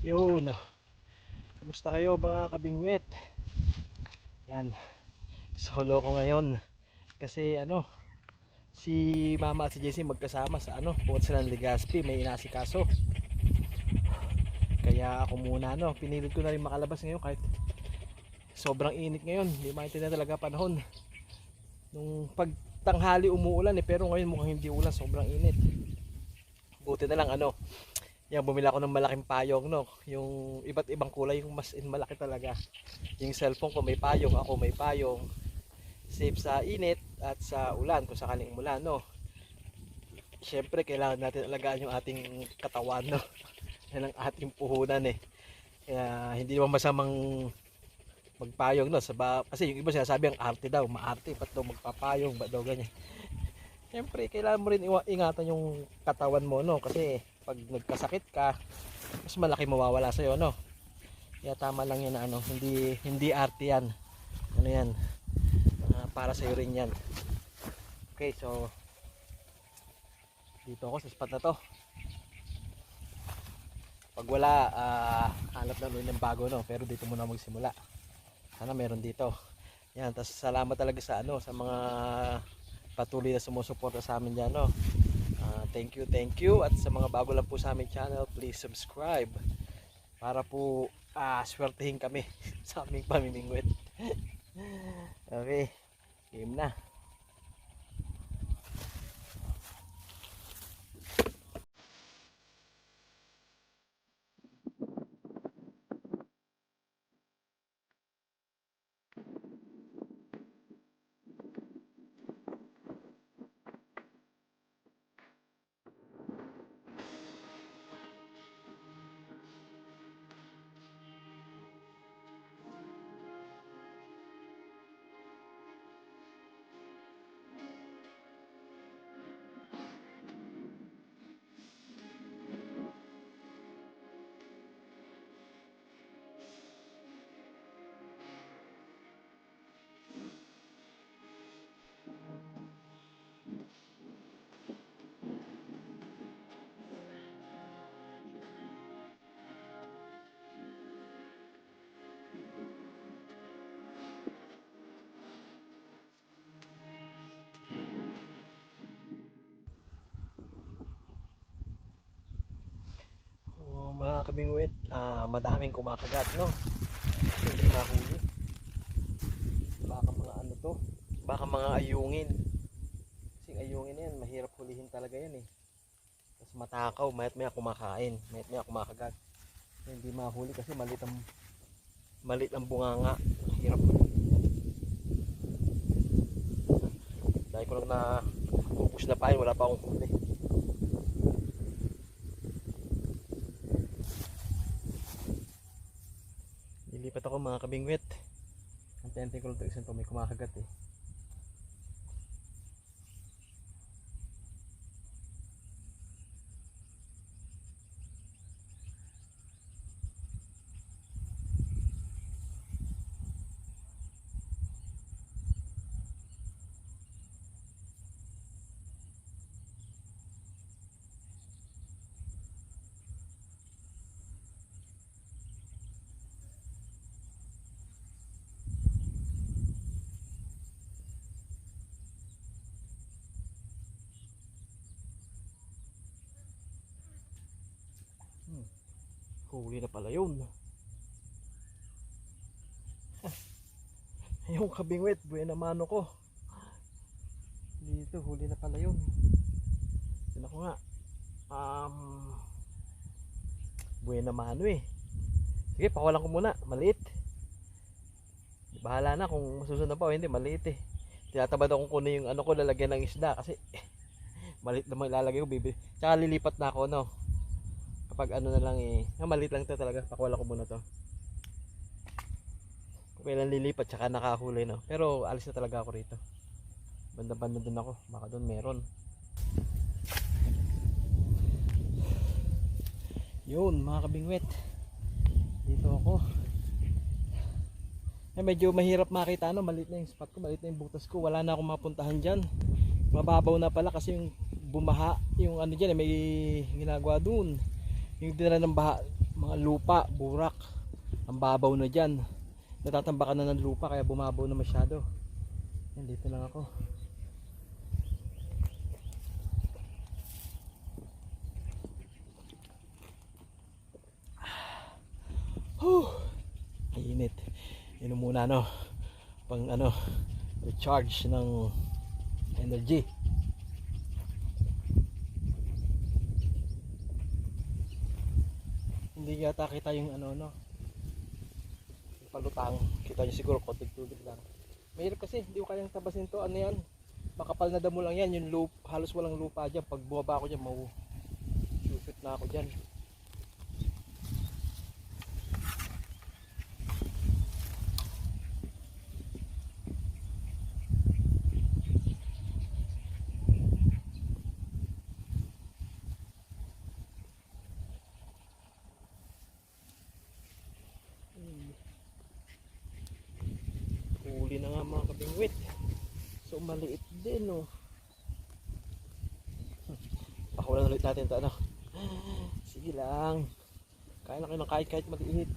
Yun, kumusta kayo mga kabingwit? Yan, solo ko ngayon. Kasi si mama at si JC magkasama sa pumunta sila ng Legazpi, may inasikaso. Kaya ako muna pinilit ko na rin makalabas ngayon kahit sobrang init ngayon. Hindi maintindihan talaga panahon. Nung pagtanghali umuulan pero ngayon mukhang hindi ulan, sobrang init. Buti na lang yan, bumila ako ng malaking payong yung iba't ibang kulay, yung mas in malaki talaga. Yung cellphone ko may payong, ako may payong. Safe sa init at sa ulan kung sakaling umulan Siyempre kailangan natin alagaan yung ating katawan yan ang ating puhunan Kaya hindi naman masamang magpayong kasi yung iba sinasabi ang arte daw, maarte ba't daw magpapayong, ba't daw ganyan. Siyempre kailangan mo rin ingatan yung katawan mo kasi pag nagkasakit ka mas malaki mawawala sa'yo Kaya tama lang yan hindi arte yan, yan, para sa'yo rin yan. Okay, so dito ako sa spot na to. Pag wala, hanap na ulit ng bago pero dito muna magsimula. Sana meron dito. Yan, tas salamat talaga sa sa mga patuloy na sumusuporta sa amin diyan thank you at sa mga bago lang po sa aming channel, please subscribe para po swertehin kami sa aming pamimingwit. Okay, game na. Mga kabingwit, madaming kumakagat hindi mahuli. Baka mga to, baka mga ayungin. Kasi ayungin yan, mahirap hulihin talaga yan Tapos matakaw, mayat maya kumakain, mayat maya kumakagat. Hindi mahuli kasi malit ang bunganga. Hirap hulihin yan. Dahil ko lang na ubus na pain, wala pa akong huli. Lilipat ako mga kabingwit. Antente ko lang ito, isang may kumakagat Huli na pala yun. Yung kabingwit, buena mano ko. Dito, huli na pala yun. Tignan ko nga. Buena mano Sige, pakawalan ko muna. Maliit. Bahala na kung masusunod pa o hindi. Maliit Tinatabad akong kunin yung ko, lalagyan ng isda. Kasi maliit naman ilalagay ko, bibi. Tsaka lilipat na ako kapag na lang maliit lang ito talaga. Pakawalan ko muna to. Kailan lilipat tsaka nakahuli pero alis na talaga ako rito. Banda-banda dun ako, baka dun meron. Yun mga kabingwit, dito ako. Medyo mahirap makita maliit na yung spot ko, maliit na yung butas ko. Wala na akong mapuntahan dyan. Mababaw na pala kasi yung bumaha, yung dyan may ginagawa dun. Yung dinala ng baha, mga lupa, burak. Ang babaw na dyan. Natatambakan na ng lupa kaya bumabaw na masyado. Yan, dito lang ako. Init. Inom muna pang recharge ng energy. Hindi yata kita yung yung palutang. Kita nyo siguro konting tubig lang. Mahirap kasi, hindi ko kayang tabasin to. Ano yan? Makapal na damo lang yan. Yung halos walang lupa dyan. Pag bumaba ako dyan, shoot na ako dyan. Huli na nga mga kabingwit. So maliit din Pakawalan ulit natin ito Sige lang. Kaya na kayo ng kahit maliit.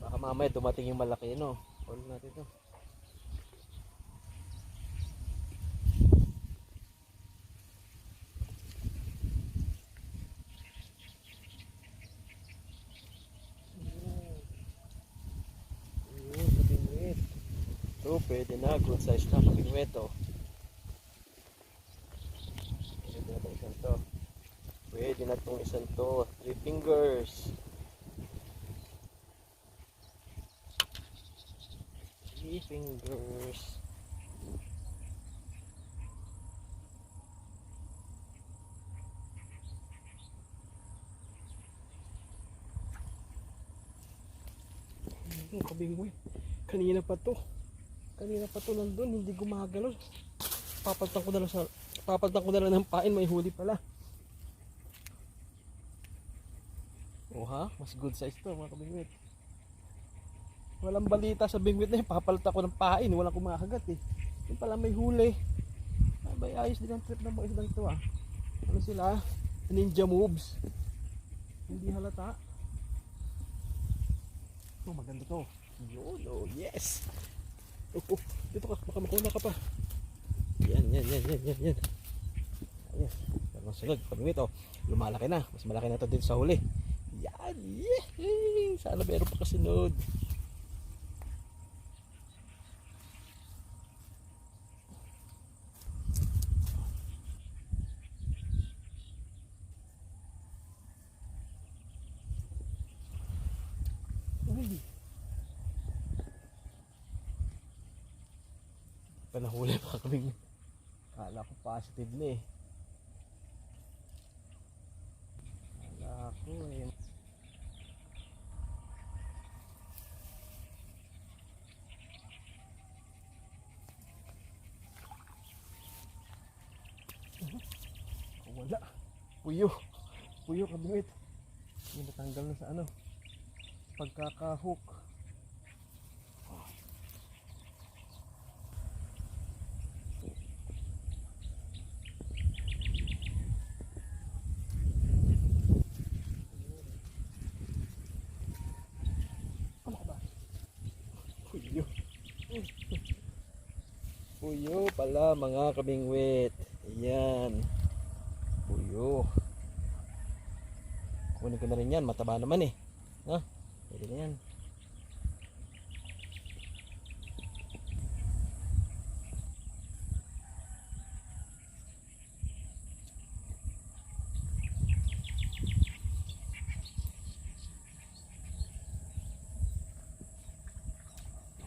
Baka mamaya dumating yung malaki Huli natin ito. Pwede na, good size na kabingwit Pwede na itong isang to. 3 fingers. 3 fingers. Kabingwit. Kanina pa to nandun, hindi gumagalaw. Papaltan ko na lang ng pain, may huli pala. Mas good size to mga kabingwit. Walang balita sa bingwit na yun, papaltan ko ng pain, walang kumakagat Yung pala may huli. Abay, ayos din ang trip ng mga isdang to Ano sila? Ninja moves. Hindi halata. Maganda to. Yolo, yes. Dito ka, baka makuna ka pa. Yan. Ayan. Ang sunod, kabingwit lumalaki na. Mas malaki na ito dito sa huli. Yan, yay! Sana meron pa kasunod. Panahuli pa kaming. Kala ko positive na Kala ko wala. Puyo kabingwit. Hindi natanggal na sa pagkakahook. Puyo pala mga kabingwit. Ayan. Puyo. Kunin ko na rin yan. Mataba naman Pwede na yan.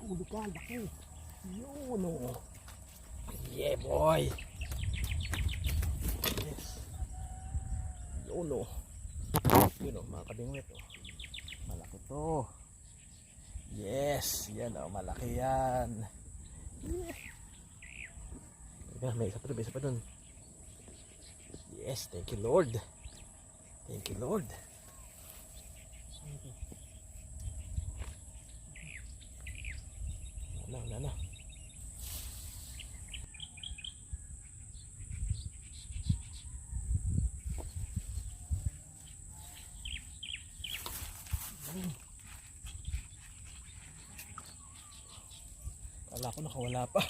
Huli ka, laki. Yun Yeah boy. Yes. Yun Yun mga kabingwit Malaki to. Yes. Yan malaki yan. Yeah. May isa pa dun. Yes. Thank you Lord. Thank you Lord. Wala na. Wala ko, nakawala pa.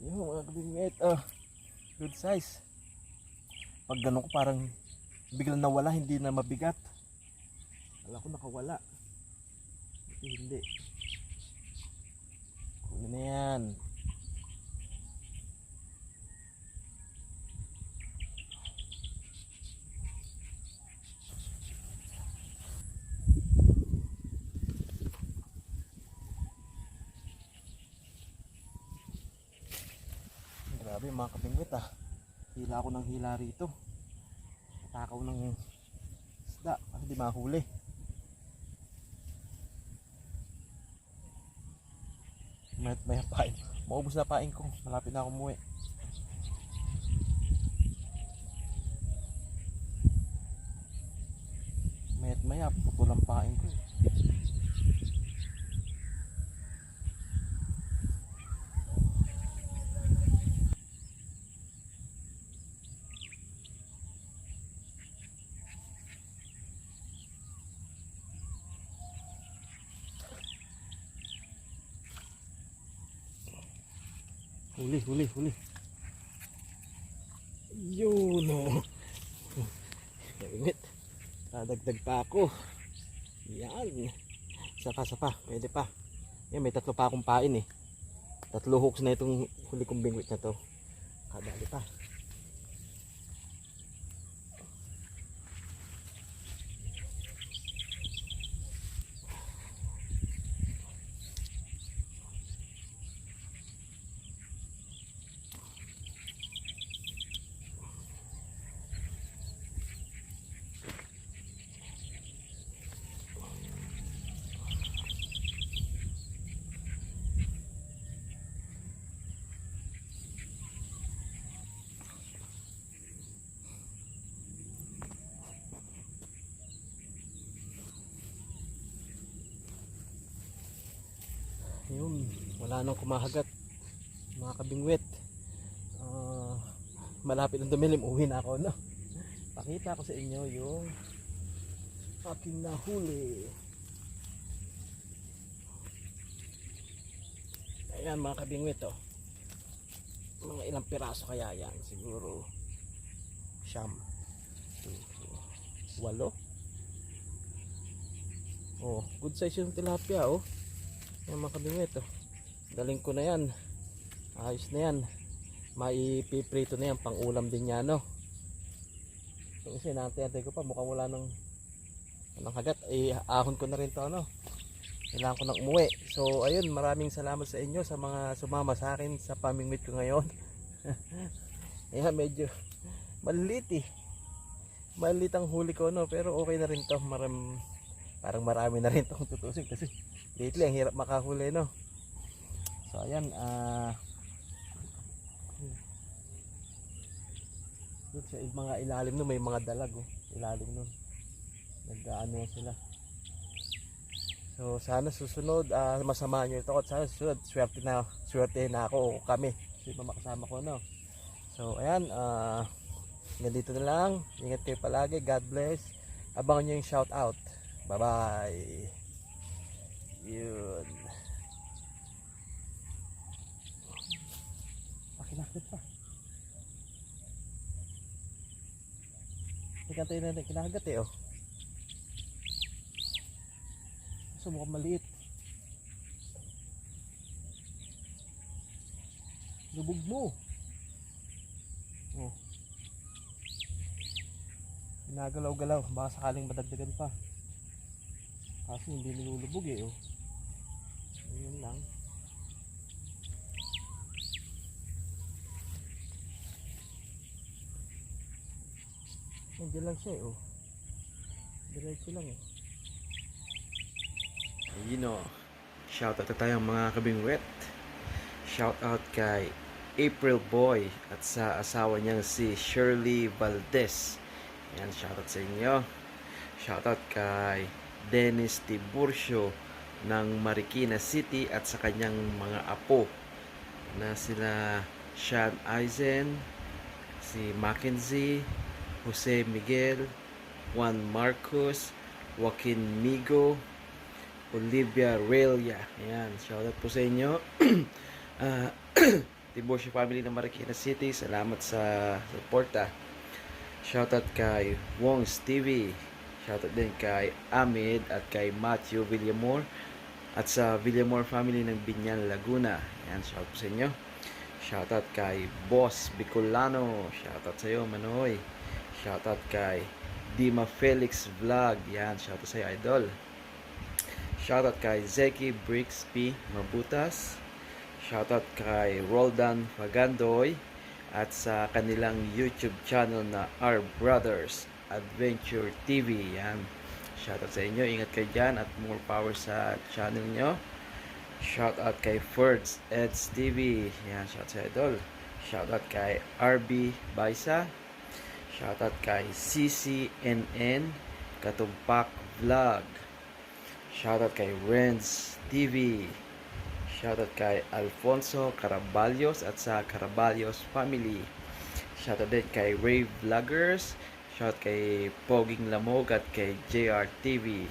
Yung mga kabingwit, good size. Pag ganun ko parang biglang nawala, hindi na mabigat. Wala ko, nakawala. Hindi. Kunin na yan. Grabe mga kabingwit hila ako ng hila rito, takaw ng isda kasi di mahuli. May pain, maubos na pain ko, malapit na ako umuwi. Maya putulang pain ko. Huli. Yun o. Kabingwit. Dadagdag pa ako. Yan. Isa pa. Pwede pa. Yan, may 3 pa akong pain eh. 3 hooks na itong huli kong bingwit na to. Kadali pa. Yun, wala nang kumahagat mga kabingwit. Malapit ng dumilim, uwi na ako, no? Pakita ko sa inyo yung aking nahuli. Ayan mga kabingwit mga ilang piraso kaya yan, siguro 9, 8. Good size yung tilapia Yan mga kabingwit daling ko na yan, ayos na yan, maipiprito na yan, pang ulam din yan kasi naantay ko pa, mukhang wala ng hagat, ahon ko na rin to kailangan ko nang umuwi. So ayun, maraming salamat sa inyo sa mga sumama sa akin sa pamingwit ko ngayon. Ayan, medyo maliit ang huli ko pero okay na rin to, parang marami na rin itong tutusin kasi lately ang hirap makahuli so ayan, doon sa mga ilalim may mga dalag ilalim nun, nag-ano sila. So sana susunod masamahan nyo ito, at sana susunod swerte na ako o kami kasi makasama ko so ayan, ganito na lang, ingat kayo palagi, God bless, abangan nyo yung shout out, bye bye. Yun. Kinakit pa. Tayo na kinakagat so mukhang maliit. Lubog mo. Ginagalaw-galaw, baka sakaling madagdagan pa. Kasi hindi nilulubog ayun lang. Nandiyan lang siya diretso lang ayun shoutout na tayong mga kabingwit. Shoutout kay April Boy at sa asawa niyang si Shirley Valdez. Yan, shoutout sa inyo. Shoutout kay Dennis Tiburcio ng Marikina City at sa kanyang mga apo na sila Sean Eisen, si Mackenzie, Jose Miguel, Juan Marcos, Joaquin Migo, Olivia Relia. Ayan, shoutout po sa inyo. Ah, Tiborsio family ng Marikina City, salamat sa suporta. Shoutout kay Wongs TV. Shoutout din kay Amid at kay Matthew Villamor at sa Villamor family ng Binyan, Laguna. Ayan, shoutout po sa inyo. Shoutout kay Boss Bicolano. Shoutout sa iyo, Manoy. Shoutout kay Dima Felix Vlog. Yan, shoutout sa iyo, idol. Shoutout kay Zeki Bricks P. Mabutas. Shoutout kay Roldan Fagandoy at sa kanilang YouTube channel na Our Brothers Adventure TV. Yan. Shoutout sa inyo. Ingat kayo dyan at more power sa channel nyo. Shoutout kay Ferds Eds TV. Yan. Shoutout sa idol. Shoutout kay RB Baisa. Shoutout kay CCNN Katumpak Vlog. Shoutout kay Renz TV. Shoutout kay Alfonso Caraballos at sa Caraballos family. Shoutout din kay Ray Vloggers. Shoutout kay Poging Lamog at kay JR TV.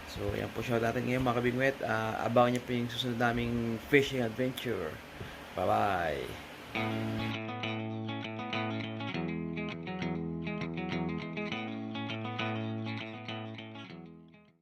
So, yan po shoutout natin ngayon mga kabingwet. Abangan nyo po yung susunod naming fishing adventure. Bye-bye!